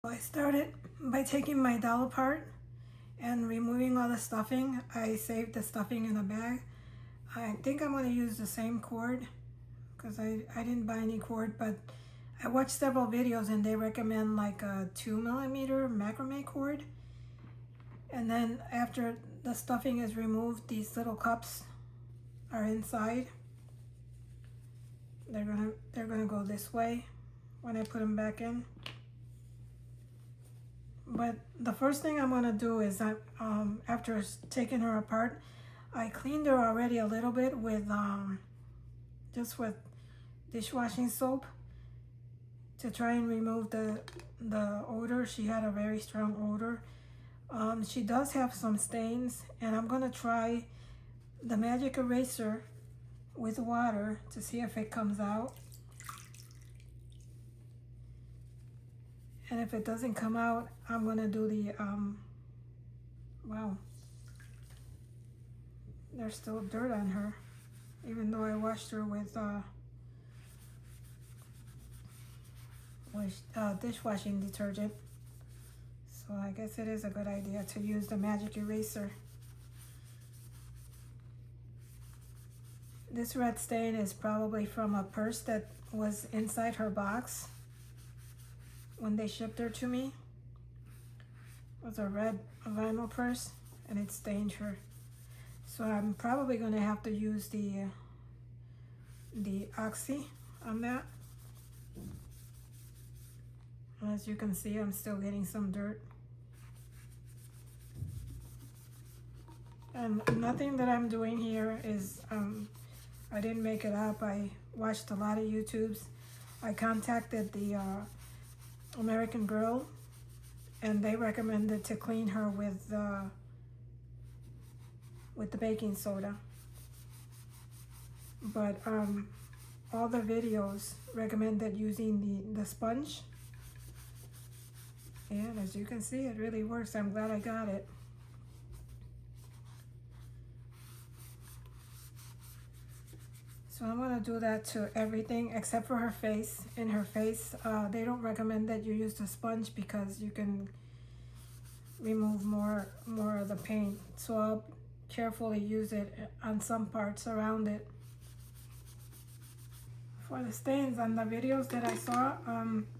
I started by taking my doll apart and removing all the stuffing. I saved the stuffing in a bag. I think I'm going to use the same cord because I didn't buy any cord, but I watched several videos and they recommend like a 2mm macrame cord. And then after the stuffing is removed, these little cups are inside. They're gonna go this way when I put them back in. But the first thing I'm gonna do is after taking her apart, I cleaned her already a little bit with just with dishwashing soap to try and remove the odor. She had a very strong odor. She does have some stains, and I'm gonna try the magic eraser with water to see if it comes out. And if it doesn't come out, I'm gonna do the wow, there's still dirt on her, even though I washed her with dishwashing detergent. So I guess it is a good idea to use the magic eraser. This red stain is probably from a purse that was inside her box when they shipped her to me. It was a red vinyl purse and it stained her. So I'm probably going to have to use the Oxy on that. As you can see, I'm still getting some dirt. And nothing that I'm doing here is, I didn't make it up. I watched a lot of YouTubes. I contacted the American Girl, and they recommended to clean her with the baking soda. But all the videos recommended using the sponge. And as you can see, it really works. I'm glad I got it. So I'm gonna do that to everything except for her face. In her face, they don't recommend that you use the sponge because you can remove more of the paint. So I'll carefully use it on some parts around it. For the stains on the videos that I saw,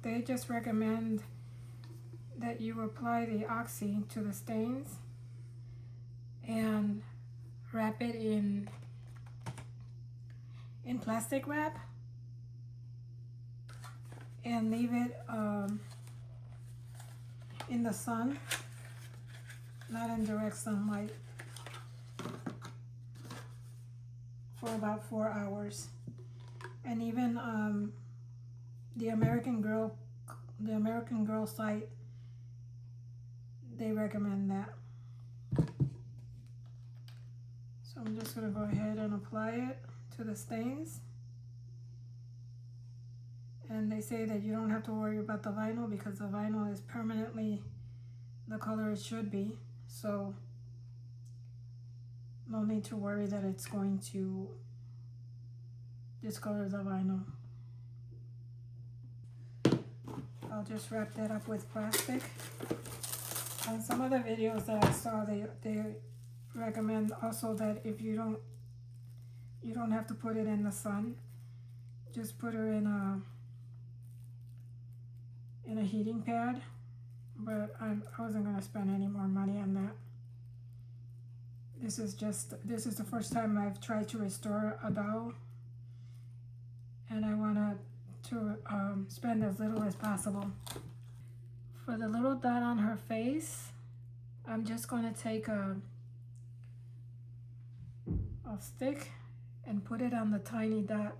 they just recommend that you apply the Oxy to the stains and wrap it in plastic wrap and leave it in the sun, not in direct sunlight, for about 4 hours. And even the American Girl site, they recommend that. So I'm just going to go ahead and apply it to the stains. And they say that you don't have to worry about the vinyl because the vinyl is permanently the color it should be. So no need to worry that it's going to discolor the vinyl. I'll just wrap that up with plastic. On some of the videos that I saw, they recommend also that if you don't have to put it in the sun. Just put her in a heating pad. But I wasn't gonna spend any more money on that. This is the first time I've tried to restore a doll, and I wanted to spend as little as possible. For the little dot on her face, I'm just gonna take a stick and put it on the tiny dot.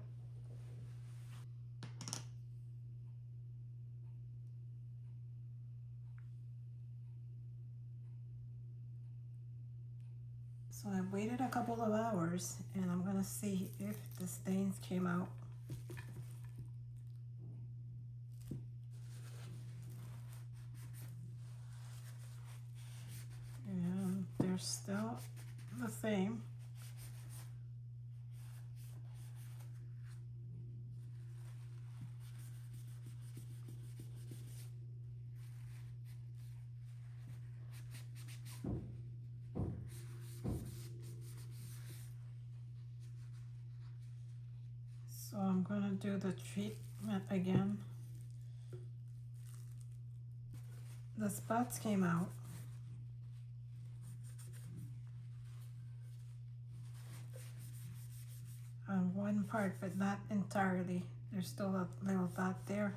So I've waited a couple of hours and I'm gonna see if the stains came out. And they're still the same. So I'm gonna do the treatment again. The spots came out. On one part, but not entirely. There's still a little dot there.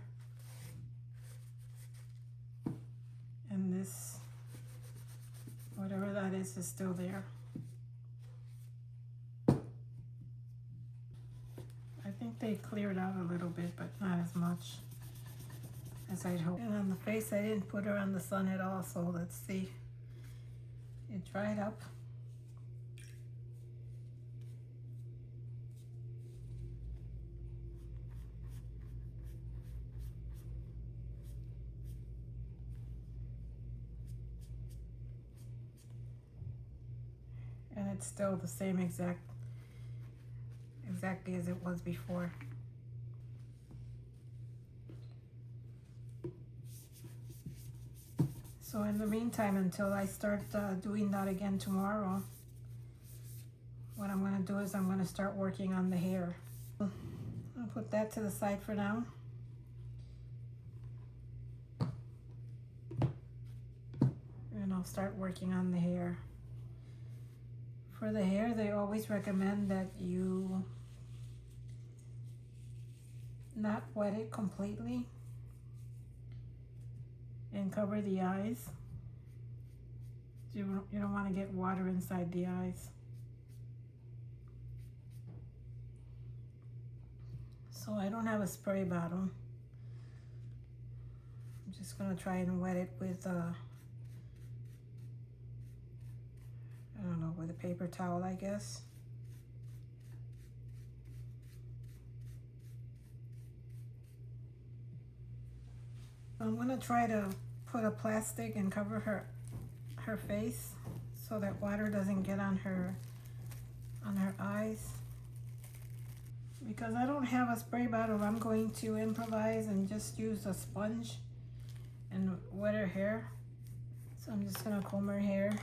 And this, whatever that is still there. I think they cleared out a little bit, but not as much as I'd hoped. And on the face, I didn't put her on the sun at all, so let's see. It dried up. And it's still the same exactly as it was before. So in the meantime, until I start doing that again tomorrow, what I'm gonna do is I'm gonna start working on the hair. I'll put that to the side for now. And I'll start working on the hair. For the hair, they always recommend that you not wet it completely and cover the eyes. You don't want to get water inside the eyes. So I don't have a spray bottle. I'm just gonna try and wet it with I don't know, with a paper towel, I guess. I'm gonna try to put a plastic and cover her face so that water doesn't get on her eyes. Because I don't have a spray bottle, I'm going to improvise and just use a sponge and wet her hair. So I'm just gonna comb her hair.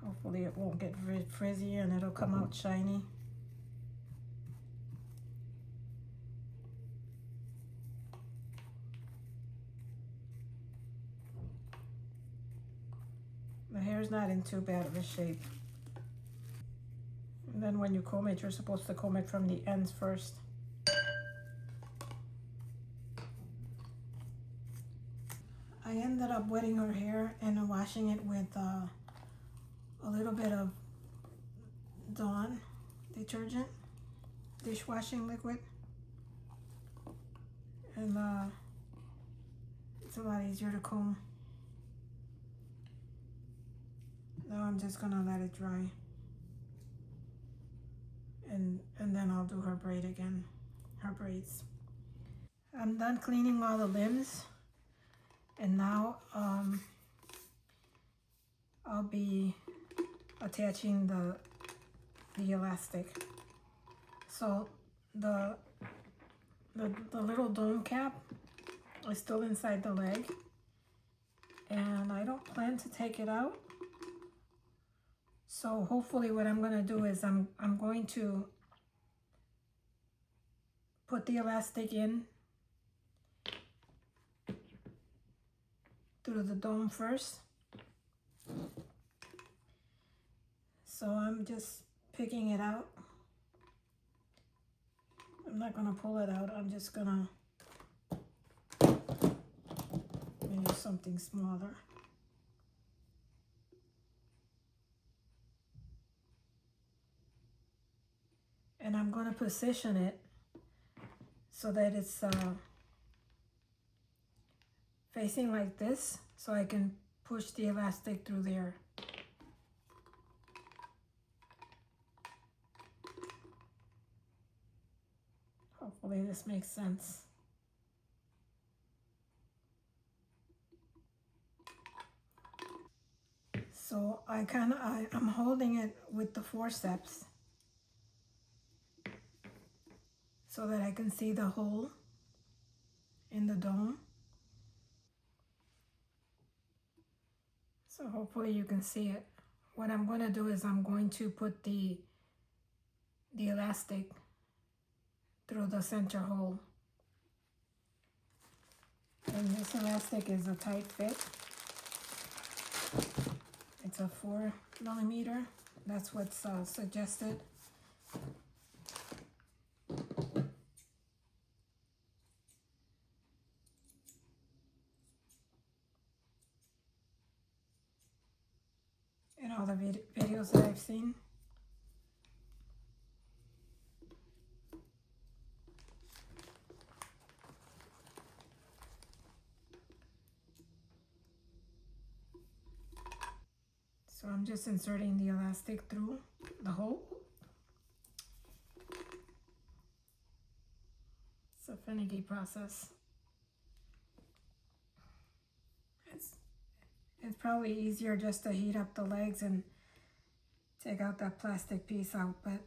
Hopefully it won't get frizzy and it'll come out shiny. The hair's not in too bad of a shape. And then when you comb it, you're supposed to comb it from the ends first. I ended up wetting her hair and washing it with a little bit of Dawn detergent, dishwashing liquid. And it's a lot easier to comb. Now I'm just gonna let it dry. And then I'll do her braid again, her braids. I'm done cleaning all the limbs. And now I'll be attaching the elastic. So the little dome cap is still inside the leg, and I don't plan to take it out. So hopefully what I'm going to do is I'm going to put the elastic in through the dome first. So I'm just picking it out. I'm not gonna pull it out. I'm just gonna use something smaller. And I'm gonna position it so that it's facing like this, so I can push the elastic through there. Hopefully this makes sense. So I'm holding it with the forceps so that I can see the hole in the dome. So hopefully you can see it. What I'm going to do is I'm going to put the elastic through the center hole. And this elastic is a tight fit. It's a 4mm. That's what's suggested. In all the videos that I've seen. So I'm just inserting the elastic through the hole. It's a finicky process. It's probably easier just to heat up the legs and take out that plastic piece out, but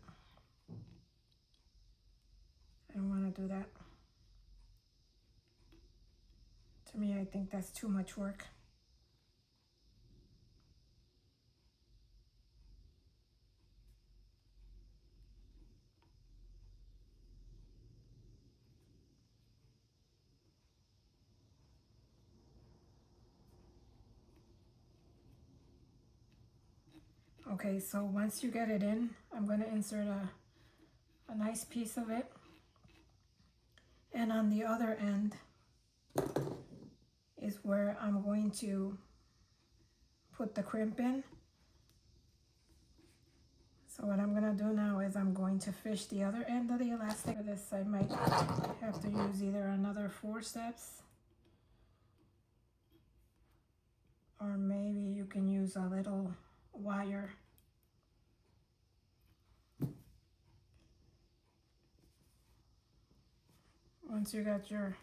I don't want to do that. To me, I think that's too much work. Okay, so once you get it in, I'm going to insert a nice piece of it. And on the other end is where I'm going to put the crimp in. So what I'm going to do now is I'm going to fish the other end of the elastic. For this, I might have to use either another forceps, or maybe you can use a little wire. Once you got your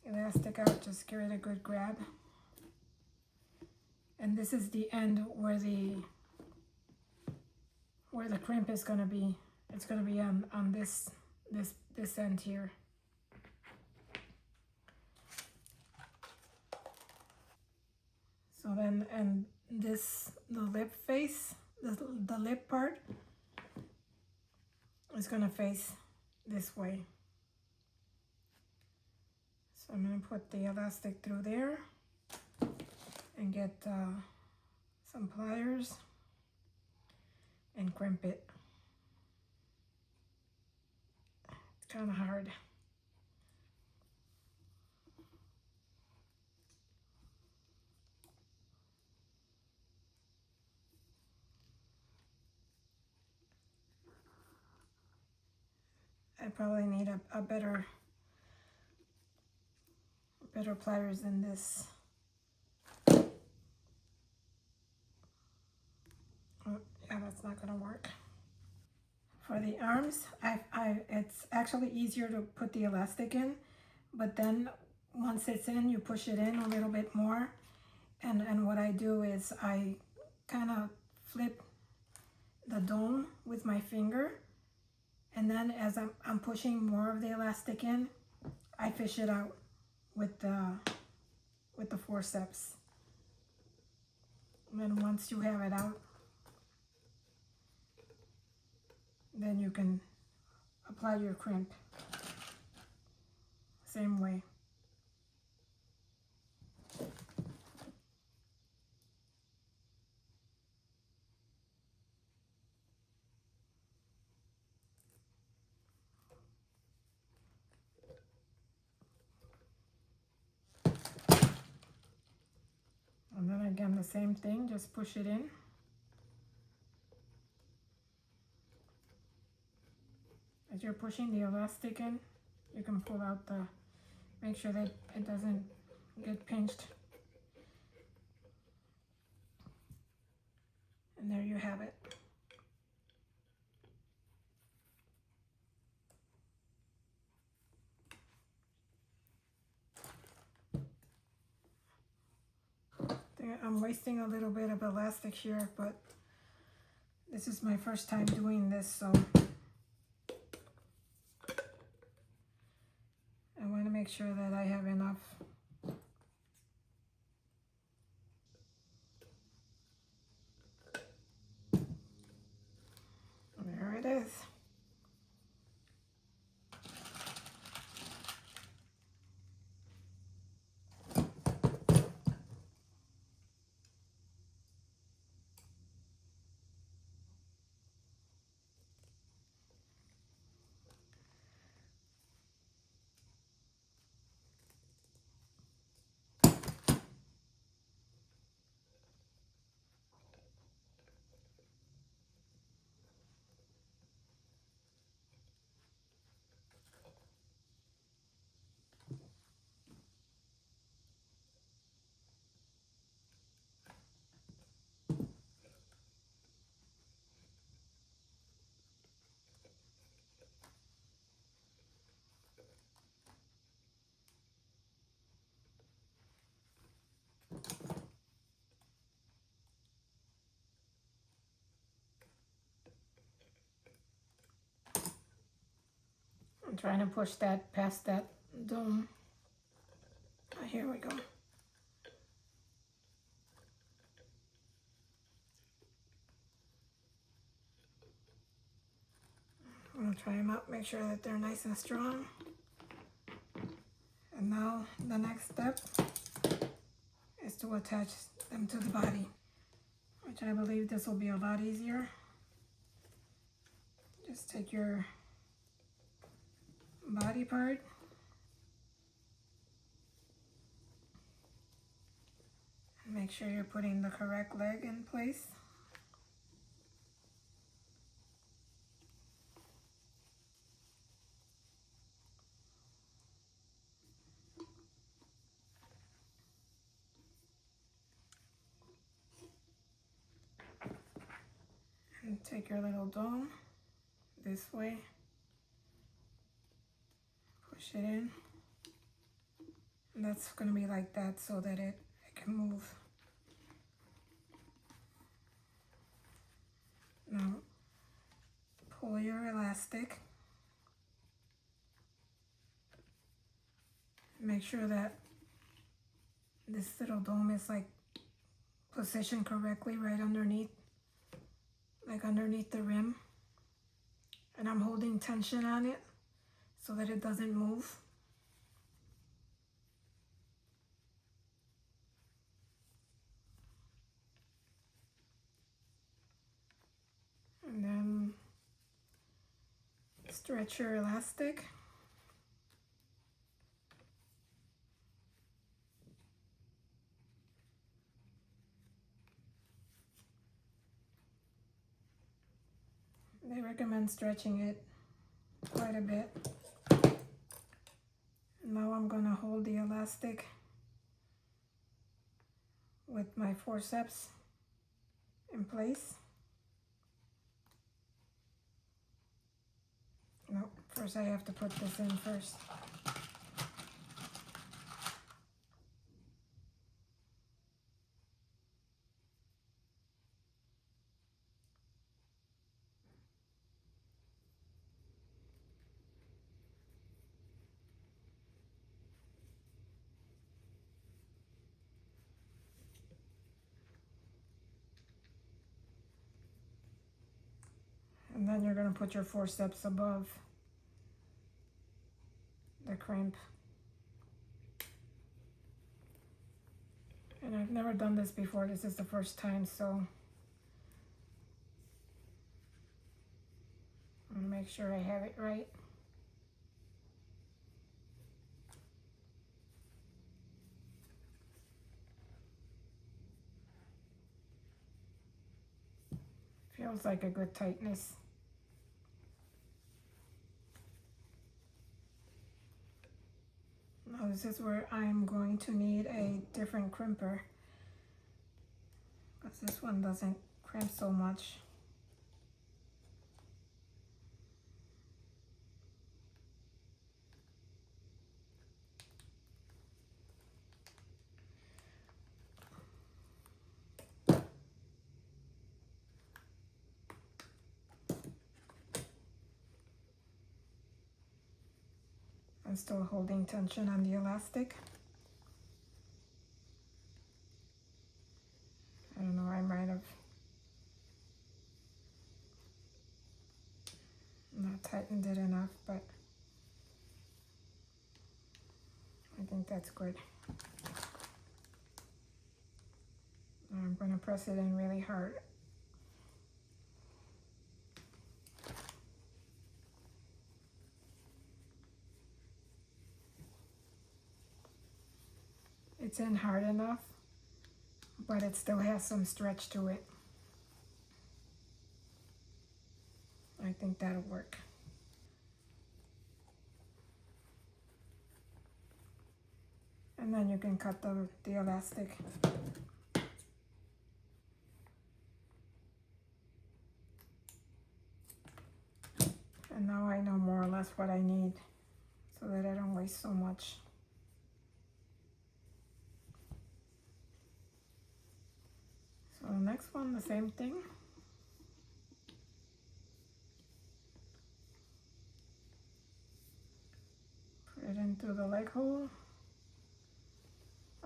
elastic out, just give it a good grab. And this is the end where the crimp is going to be. It's going to be on this end here. So then, and this, the lip face, the lip part is going to face this way. So I'm going to put the elastic through there and get some pliers and crimp it. It's kind of hard. I probably need a better pliers than this. Oh, yeah, that's not gonna work. For the arms, it's actually easier to put the elastic in, but then once it's in, you push it in a little bit more. And what I do is I kind of flip the dome with my finger, and then as I'm pushing more of the elastic in, I fish it out with the forceps. And then once you have it out, then you can apply your crimp. Same way. And then again, the same thing, just push it in. As you're pushing the elastic in, you can pull out make sure that it doesn't get pinched. And there you have it. I'm wasting a little bit of elastic here, but this is my first time doing this, so I want to make sure that I have enough. I'm trying to push that past that dome. Here we go. I'm gonna try them out, make sure that they're nice and strong. And now the next step is to attach them to the body, which I believe this will be a lot easier. Just take your body part and make sure you're putting the correct leg in place. And take your little dome this way, push it in, and that's going to be like that so that it can move. Now pull your elastic, make sure that this little dome is like positioned correctly right underneath, like underneath the rim, and I'm holding tension on it so that it doesn't move. And then stretch your elastic. They recommend stretching it quite a bit. Now I'm going to hold the elastic with my forceps in place. No, first I have to put this in first. And then you're going to put your forceps above the crimp. And I've never done this before, this is the first time, so I'm going to make sure I have it right. Feels like a good tightness. Now this is where I'm going to need a different crimper, because this one doesn't crimp so much. I'm still holding tension on the elastic. I don't know, I might have not tightened it enough, but I think that's good. Now I'm going to press it in really hard. It's in hard enough, but it still has some stretch to it. I think that'll work. And then you can cut the elastic. And now I know more or less what I need so that I don't waste so much. So the next one, the same thing. through the leg hole.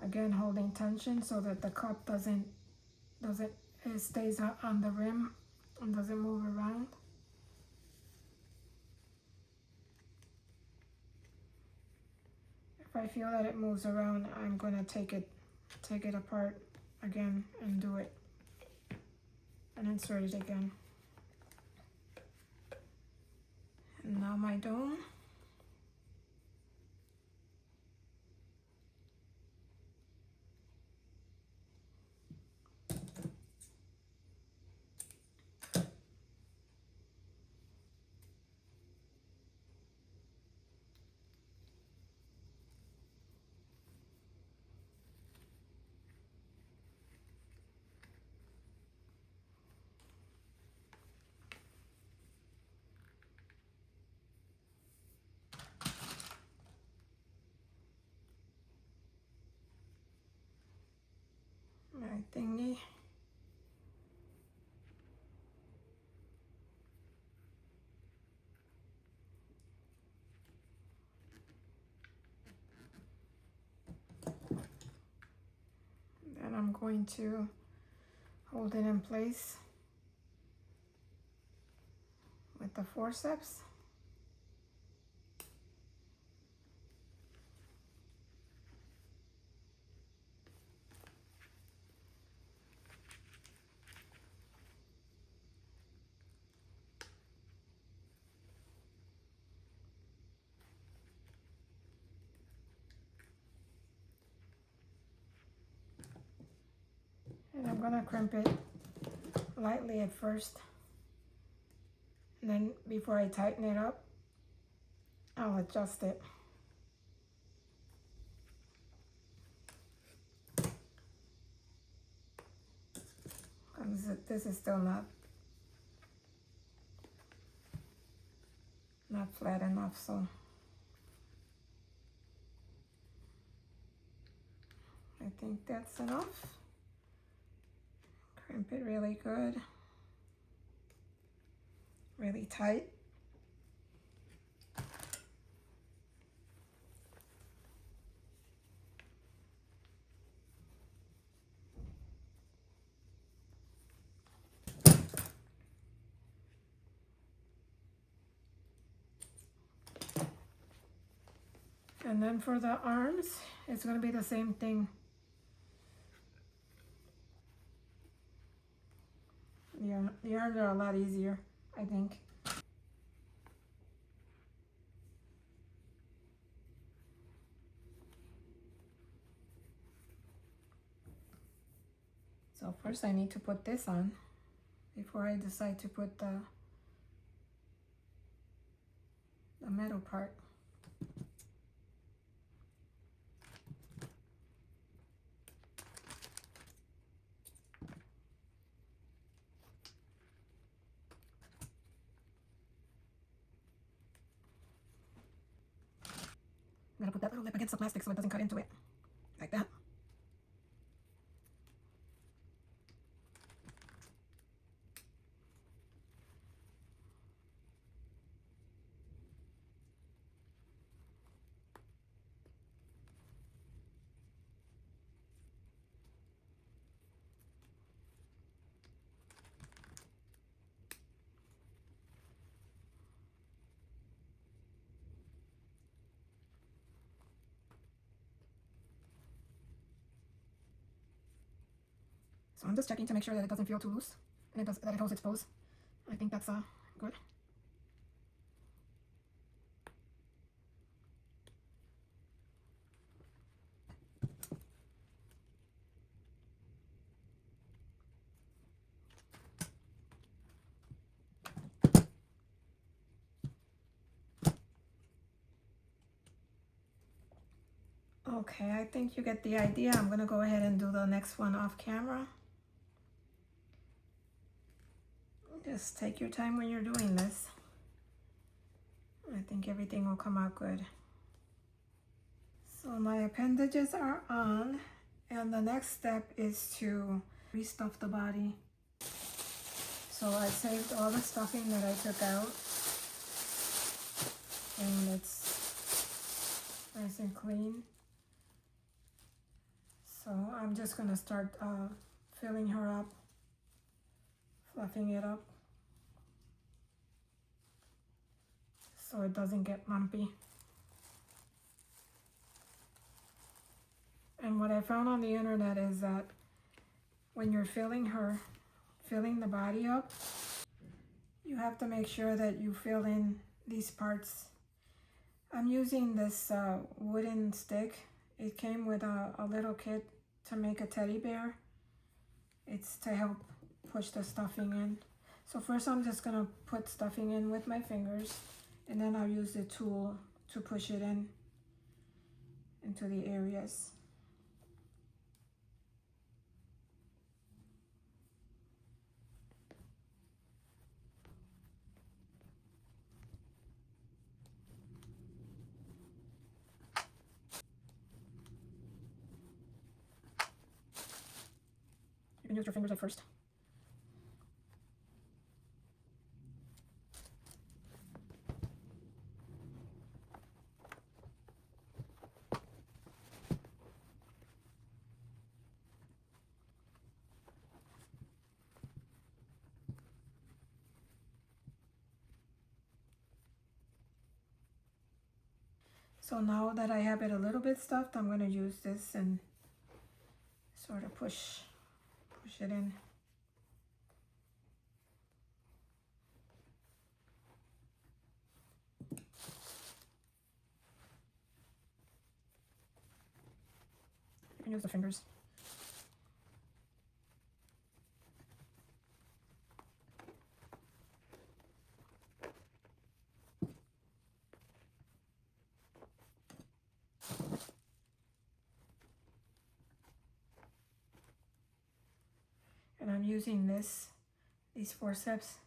Again, holding tension so that the cup it stays on the rim and doesn't move around. If I feel that it moves around, I'm gonna take it apart again and do it and insert it again. And now my dome. My thingy. Then I'm going to hold it in place with the forceps. And I'm gonna crimp it lightly at first. And then before I tighten it up, I'll adjust it. This is still not flat enough, so I think that's enough. Crimp it really good, really tight. And then for the arms, it's going to be the same thing. Yeah, the arms are a lot easier, I think. So first I need to put this on before I decide to put the metal part. I'm gonna put that little lip against the plastic so it doesn't cut into it, like that. So I'm just checking to make sure that it doesn't feel too loose and that it holds its pose. I think that's good. Okay, I think you get the idea. I'm gonna go ahead and do the next one off camera. Just take your time when you're doing this. I think everything will come out good. So my appendages are on, and the next step is to restuff the body. So I saved all the stuffing that I took out, and it's nice and clean. So I'm just gonna start filling her up, fluffing it up so it doesn't get lumpy. And what I found on the internet is that when you're filling the body up, you have to make sure that you fill in these parts. I'm using this wooden stick. It came with a little kit to make a teddy bear. It's to help push the stuffing in. So first I'm just gonna put stuffing in with my fingers, and then I'll use the tool to push it in into the areas. You can use your fingers at first. So now that I have it a little bit stuffed, I'm going to use this and sort of push it in. You can use the fingers. And I'm using these forceps.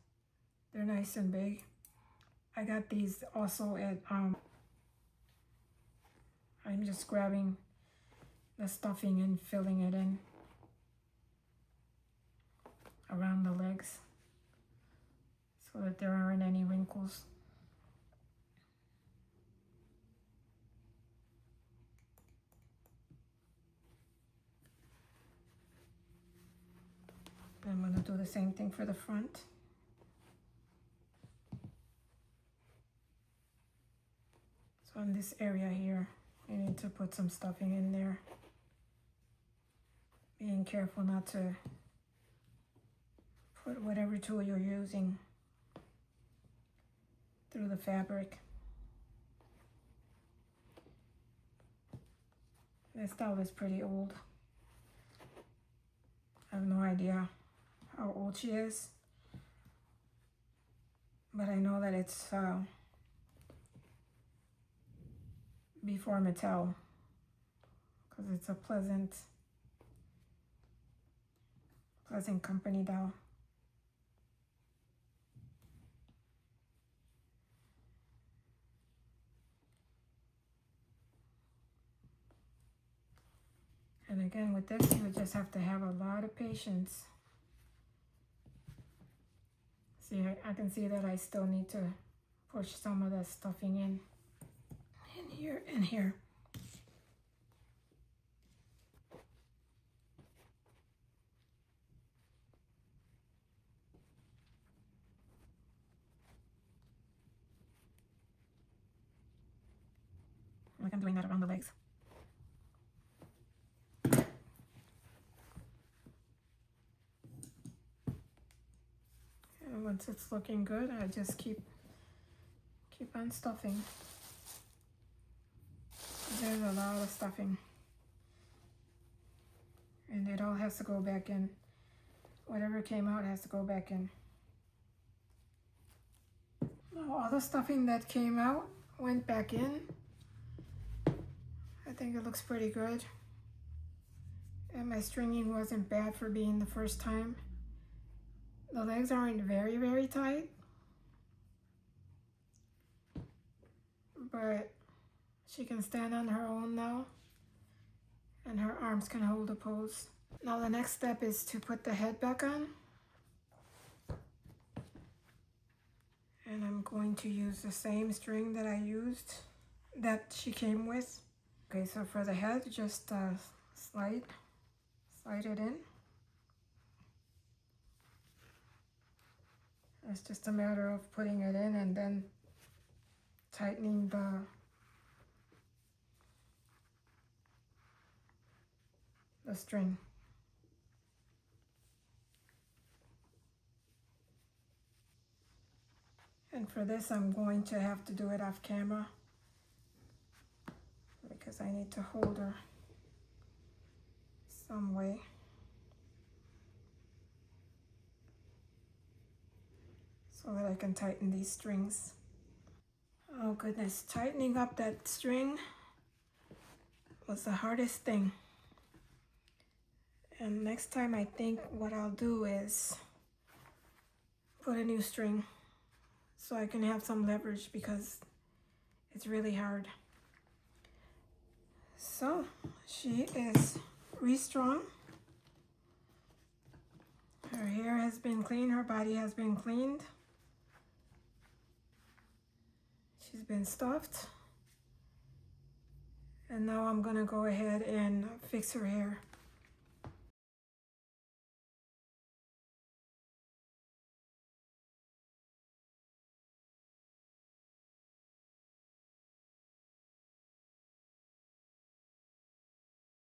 They're nice and big. I got these also at I'm just grabbing the stuffing and filling it in around the legs so that there aren't any wrinkles. I'm going to do the same thing for the front. So in this area here, you need to put some stuffing in there. Being careful not to put whatever tool you're using through the fabric. This doll is pretty old. I have no idea how old she is, but I know that it's before Mattel, because it's a pleasant company doll. And again, with this, you just have to have a lot of patience. See, I can see that I still need to push some of that stuffing in here and here. Like I'm doing that around the legs. And once it's looking good, I just keep on stuffing. There's a lot of stuffing, and it all has to go back in. Whatever came out has to go back in. Now all the stuffing that came out went back in. I think it looks pretty good. And my stringing wasn't bad for being the first time. The legs aren't very, very tight, but she can stand on her own now, and her arms can hold the pose. Now the next step is to put the head back on. And I'm going to use the same string that I used that she came with. Okay, so for the head, just slide it in. It's just a matter of putting it in and then tightening the string. And for this, I'm going to have to do it off camera because I need to hold her some way. So that I can tighten these strings. Oh goodness, tightening up that string was the hardest thing. And next time I think what I'll do is put a new string so I can have some leverage because it's really hard. So she is restrung. Her hair has been cleaned, her body has been cleaned. She's been stuffed. And now I'm gonna go ahead and fix her hair.